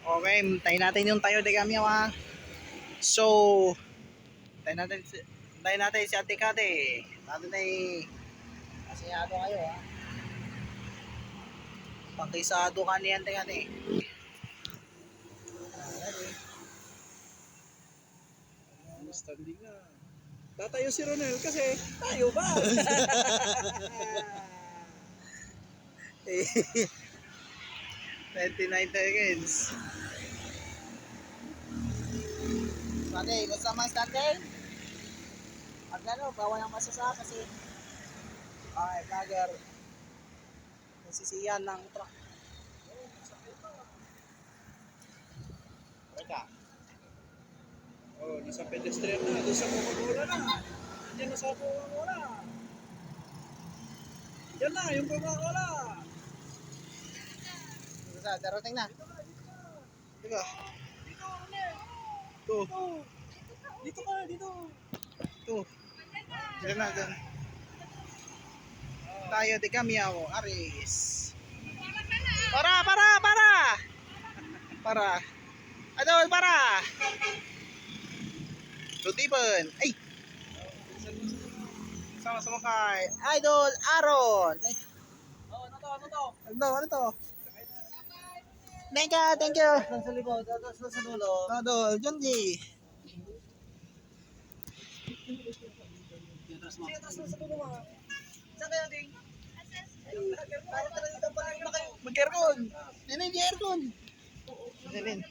Okay, tayo natin yung tayo de kami ha. So, tayo natin si Ate Kate. Natin ay asiyado kayo ha. Pakisado ka ni Ate Kate. Standing na. Tatayo si Ronel kasi tayo ba? 29 seconds. Ate, gusto mo standing? Pag ano, bawal ang masasa kasi vlogger nasisiyan ng truck. Teka. Oh, nasa pedestrian na. Doon sa Coca-Cola na. Diyan na sa Coca-Cola. Diyan na, yung Coca-Cola. Darating na. Teka. Dito, Ronel. Ito. Dito ka, dito. Ito. Diyan na, diyan. Tayo de kami ako, Aris. Para. Adol, para. Lutipon. Ay. Sama-sama kay Idol Aaron. Ay. Oh, ano to? Ano to? Thank you. Sa likod, tapos sa dulo. Idol, Junji. Tapos sa dulo mo. Saan kayo, Ding? Mag-aircon. Yan yung aircon. Yan.